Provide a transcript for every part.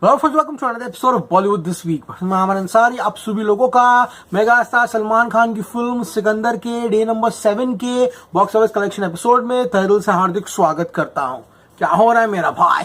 Hello friends, welcome to another episode of Bollywood this week. मैं अमन अंसारी आप सभी लोगों का मेगा स्टार सलमान खान की फिल्म सिकंदर के डे नंबर 7 के बॉक्स ऑफिस कलेक्शन एपिसोड में तहे दिल से हार्दिक स्वागत करता हूं। क्या हो रहा है मेरा भाई?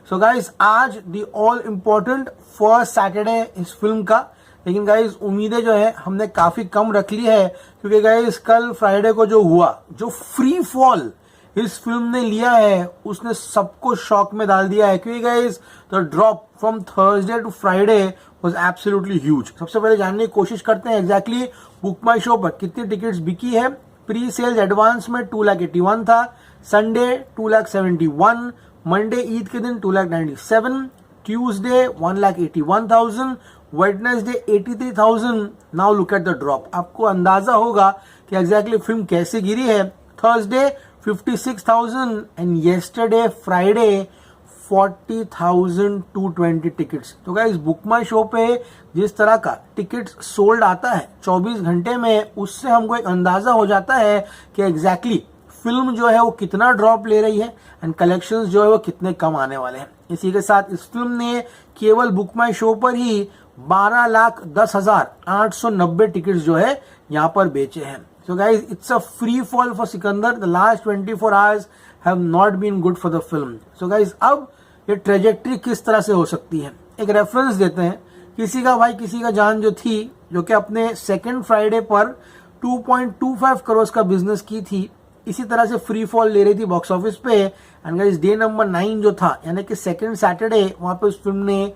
सो गाइस, आज the all important first Saturday इस फिल्म का। लेकिन गाइस, उम्मीदें जो है हमने काफी कम रख ली है, क्योंकि गाइस कल फ्राइडे को जो हुआ, जो फ्री फॉल इस फिल्म ने लिया है, उसने सबको शॉक में डाल दिया है। क्योंकि guys the drop from Thursday to Friday was absolutely huge. सबसे पहले जानने की कोशिश करते हैं एग्जैक्टली बुक माई शो पर कितनी टिकट्स बिकी है। प्री सेल्स एडवांस में 2,81,000 था, संडे 2,71,000, मंडे ईद के दिन 2,97,000, Tuesday 1,81,000, Wednesday 83,000। Now look at the drop. आपको अंदाजा होगा कि एग्जैक्टली फिल्म कैसे गिरी है। Thursday 56,000 and yesterday Friday 40,220 tickets. तो गाइस, बुक माई शो पे जिस तरह का टिकट्स सोल्ड आता है 24 घंटे में, उससे हमको एक अंदाजा हो जाता है कि एग्जैक्टली फिल्म जो है वो कितना ड्रॉप ले रही है एंड कलेक्शंस जो है वो कितने कम आने वाले हैं। इसी के साथ इस फिल्म ने केवल बुक माई शो पर ही 12,10,890 टिकट्स जो है यहाँ पर बेचे हैं। So guys, it's a free fall for Sikandar. The last 24 hours have not been good for the film. So guys, अब ये ट्रेजेक्ट्री किस तरह से हो सकती है, एक रेफरेंस देते हैं। किसी का जान जो थी, जो कि अपने सेकंड फ्राइडे पर 2.25 करोड़ का बिजनेस की थी, इसी तरह से फ्री फॉल ले रही थी बॉक्स ऑफिस पे। एंड गाइस, डे नंबर 9 जो था, यानी कि सेकंड सैटरडे, वहां पे उस फिल्म ने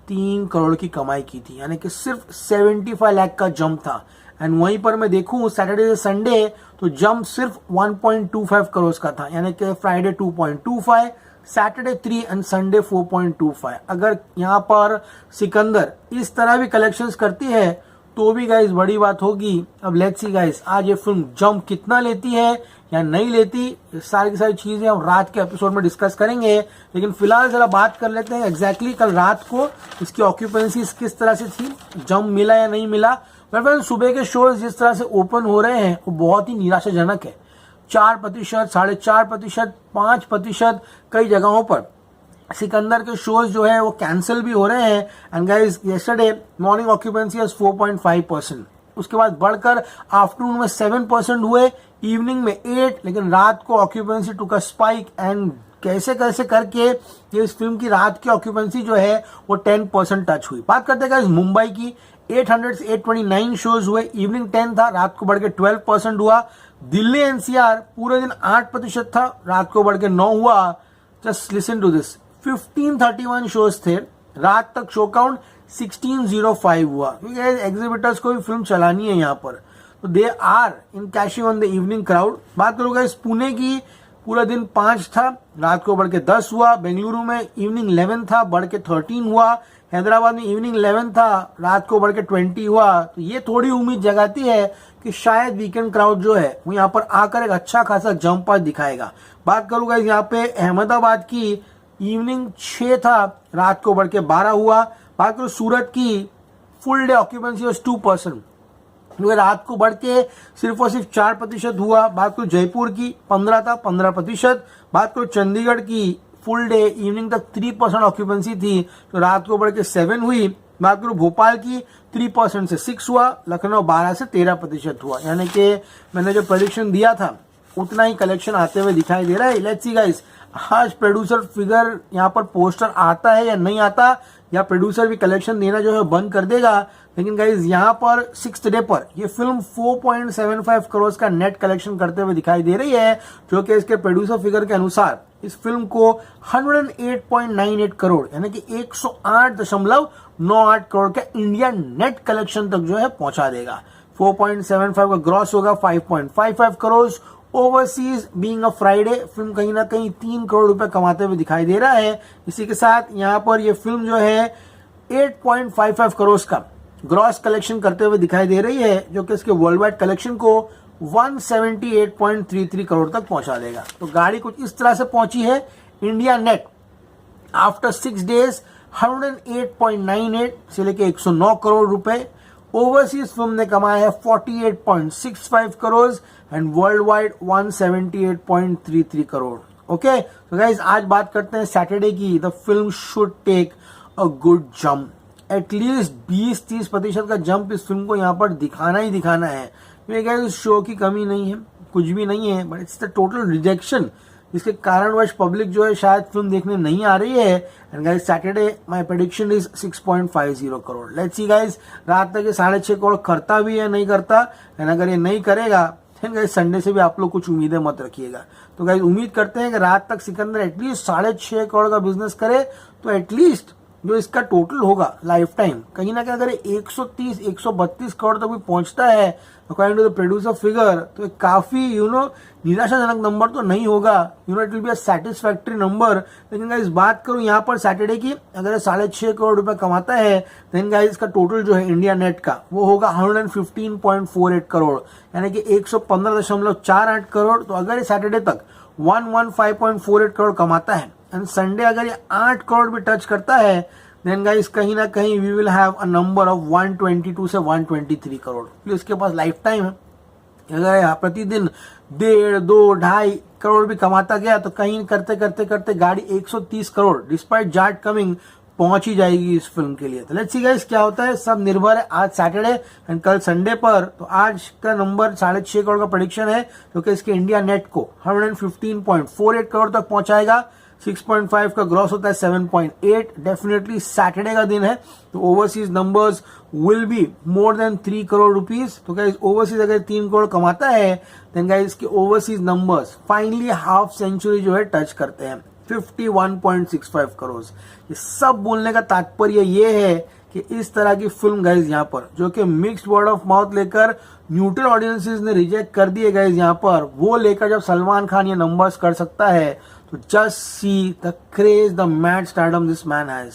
3 करोड़ की कमाई की थी, यानी कि सिर्फ 75 लाख का जंप था। एंड वहीं पर मैं देखूं सैटरडे से संडे, तो जंप सिर्फ 1.25 करोड़ का था, यानी कि फ्राइडे 2.25, सैटरडे 3 एंड संडे 4.25। अगर यहाँ पर सिकंदर इस तरह भी कलेक्शंस करती है तो भी गाइस बड़ी बात होगी। अब लेट्स सी गाइस, आज ये फिल्म जंप कितना लेती है या नहीं लेती, सारी की सारी चीजें हम रात के एपिसोड में डिस्कस करेंगे। लेकिन फिलहाल जरा बात कर लेते हैं एग्जैक्टली कल रात को इसकी ऑक्यूपेंसी किस तरह से थी, जंप मिला या नहीं मिला। सुबह के शोज जिस तरह से ओपन हो रहे हैं वो बहुत ही निराशाजनक है। 4%, 4.5%, 5%, कई जगहों पर सिकंदर के शोज जो है वो कैंसिल भी हो रहे हैं। And guys, yesterday morning occupancy 4.5%, उसके बाद बढ़कर आफ्टरनून में 7% हुए, इवनिंग में 8%, लेकिन रात को occupancy took a spike and कैसे कैसे करके ये इस फिल्म की रात की ऑक्यूपेंसी जो है वो 10% टच हुई। बात करते हैं गाइस मुंबई की। 800 से 829 शोज हुए, इवनिंग 10 था, रात को बढ़ के 12% हुआ। दिल्ली एनसीआर पूरे दिन 8% था, रात को बढ़ के 9 हुआ। Just listen to this, 1531 shows थे, रात तक शो काउंट 1605 हुआ। क्योंकि एग्जिबिटर्स को भी फिल्म चलानी है यहाँ पर, तो they are in cashing on the evening crowd. बात करूंगा इस पुणे की, पूरा दिन 5 था, रात को बढ़ के 10 हुआ। बेंगलुरु में इवनिंग 11 था, बढ़ के 13 हुआ। हैदराबाद में इवनिंग 11 था, रात को बढ़ के 20 हुआ। तो ये थोड़ी उम्मीद जगाती है कि शायद वीकेंड क्राउड जो है वो यहाँ पर आकर एक अच्छा खासा जंप आज दिखाएगा। बात करूंगा यहाँ पे अहमदाबाद की, इवनिंग 6 था, रात को बढ़ के 12 हुआ। बात करूँ सूरत की, फुल डे ऑक्यूपेंसी 2%, रात को बढ़ के सिर्फ और सिर्फ 4% हुआ। बात करूँ जयपुर की, 15 था, 15%। बात करूँ चंडीगढ़ की, फुल डे इवनिंग तक 3% ऑक्यूपेंसी थी, तो रात को बढ़ के 7 हुई। बात करूँ भोपाल की, 3% से 6 हुआ। लखनऊ 12 से 13% हुआ, यानी कि मैंने जो प्रेडिक्शन दिया था उतना ही कलेक्शन आते हुए दिखाई दे रहा है। लेट्स सी गाइस, आज प्रोड्यूसर फिगर यहाँ पर पोस्टर आता है या नहीं आता, या प्रोड्यूसर भी कलेक्शन देना जो है बंद कर देगा। लेकिन गाइज यहाँ पर 6th डे पर ये फिल्म 4.75 करोड़ का नेट कलेक्शन करते हुए दिखाई दे रही है, जो कि इसके प्रोड्यूसर फिगर के अनुसार इस फिल्म को 108.98 करोड़, यानी कि 108.98 करोड़ का इंडिया नेट कलेक्शन तक जो है पहुंचा देगा। 4.75 का ग्रॉस होगा 5.55 crore. Overseas being a Friday, film कहीं ना कहीं 3 करोड़ रुपए कमाते हुए दिखाई दे रहा है। इसी के साथ यहाँ पर ये फिल्म जो है 8.55 करोड़ का ग्रॉस कलेक्शन करते हुए दिखाई दे रही है, जो कि इसके वर्ल्ड वाइड कलेक्शन को 178.33 करोड़ तक पहुंचा देगा। तो गाड़ी कुछ इस तरह से पहुंची है। इंडिया नेट आफ्टर 6 डेज 108.98 से लेके 109 करोड़ रुपए। ओवरसीज फिल्म ने कमाया है 48.65 crore and world wide 178.33 crore. Okay, तो गाइज आज बात करते हैं सैटरडे की। The film should take a good jump, at least 20-30% का जंप इस फिल्म को यहाँ पर दिखाना ही दिखाना है। क्योंकि इस शो की कमी नहीं है, कुछ भी नहीं है, but it's the total rejection, जिसके कारणवश पब्लिक जो है शायद फिल्म देखने नहीं आ रही है। And guys Saturday my prediction is 6.50 crore. Let's see guys रात तक ये 6.5 करोड़ करता भी है नहीं करता। एंड अगर ये नहीं करेगा देन गाइस संडे से भी आप लोग कुछ उम्मीदें मत रखिएगा। तो गाइस उम्मीद करते हैं कि रात तक सिकंदर एटलीस्ट 6.5 करोड़ का बिजनेस करे, तो एटलीस्ट जो इसका टोटल होगा लाइफ टाइम कहीं ना कहीं अगर 130-132 करोड़ तक भी पहुंचता है according to the producer figure, तो काफी निराशाजनक नंबर तो नहीं होगा, it will be a satisfactory number. लेकिन गाइस बात करूं यहाँ पर सैटरडे की, अगर 6.5 करोड़ रुपए कमाता है देन गाइस इसका टोटल जो है इंडिया नेट का वो होगा 115.48 करोड़, यानी कि 115.48 करोड़। तो अगर ये सैटरडे तक 115.48 करोड़ कमाता है एंड संडे अगर ये 8 करोड़ भी टच करता है देन गाइस कहीं ना कहीं we will have a number of 122 से 123 करोड़। तो इसके पास लाइफ टाइम है। अगर प्रतिदिन 1.5, 2, 2.5 करोड़ भी कमाता गया तो कहीं करते करते करते गाड़ी 130 करोड़ डिस्पाइट जाट कमिंग पहुंच ही जाएगी इस फिल्म के लिए। तो लेट्स सी गाइस क्या होता है, सब निर्भर है आज सैटरडे एंड कल संडे पर। तो आज का नंबर 6.5 करोड़ का प्रेडिक्शन है, क्योंकि इसके इंडिया नेट को 115.48 करोड़ तक पहुंचाएगा। 6.5 का ग्रॉस होता है 7.8। डेफिनेटली सैटरडे का दिन है, तो overseas numbers will be more than 3 crore rupees. तो गाइस ओवरसीज अगर 3 करोड़ कमाता है देन गाइस इसके overseas numbers finally half century जो है टच करते हैं 51.65 करोड़। ये सब बोलने का तात्पर्य ये है कि इस तरह की फिल्म गाइस यहाँ पर जो कि मिक्स्ड वर्ड ऑफ माउथ लेकर न्यूट्रल ऑडियंसेस ने रिजेक्ट कर दिए गाइस यहाँ पर, वो लेकर जब सलमान खान ये नंबर्स कर सकता है तो just see the craze, the mad stardom this man has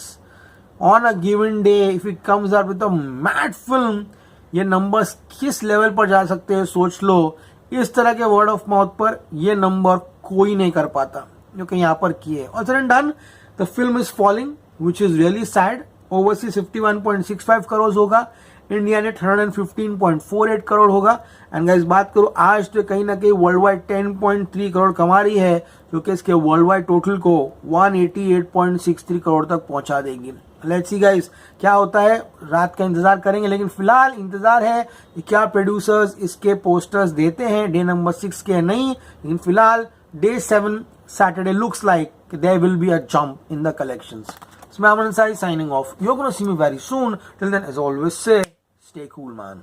on a given day. If it comes up with a mad film, ये नंबर्स किस लेवल पर जा सकते हैं सोच लो। इस तरह के वर्ड ऑफ माउथ पर ये नंबर कोई नहीं कर पाता जो कि यहाँ पर किए। और sir and done the film is falling which is really sad. Overseas 51.65 crore होगा, इंडिया नेट 115.48 करोड़ होगा। एंड गाइस बात करो आज तो कहीं ना कहीं वर्ल्ड वाइड 10.3 करोड़ कमा रही है, जो कि इसके वर्ल्ड वाइड टोटल को 188.63 करोड़ तक पहुंचा देगी। लेट्स सी गाइस क्या होता है, रात का इंतजार करेंगे। लेकिन फिलहाल इंतजार है कि क्या प्रोड्यूसर्स इसके पोस्टर्स देते हैं, डे नंबर 6 के नहीं, लेकिन फिलहाल day 7 Saturday looks like there will be a jump in the collections. So, I'm Ansari signing off. You're going to see me very soon. Till then, as always, say, stay cool, man.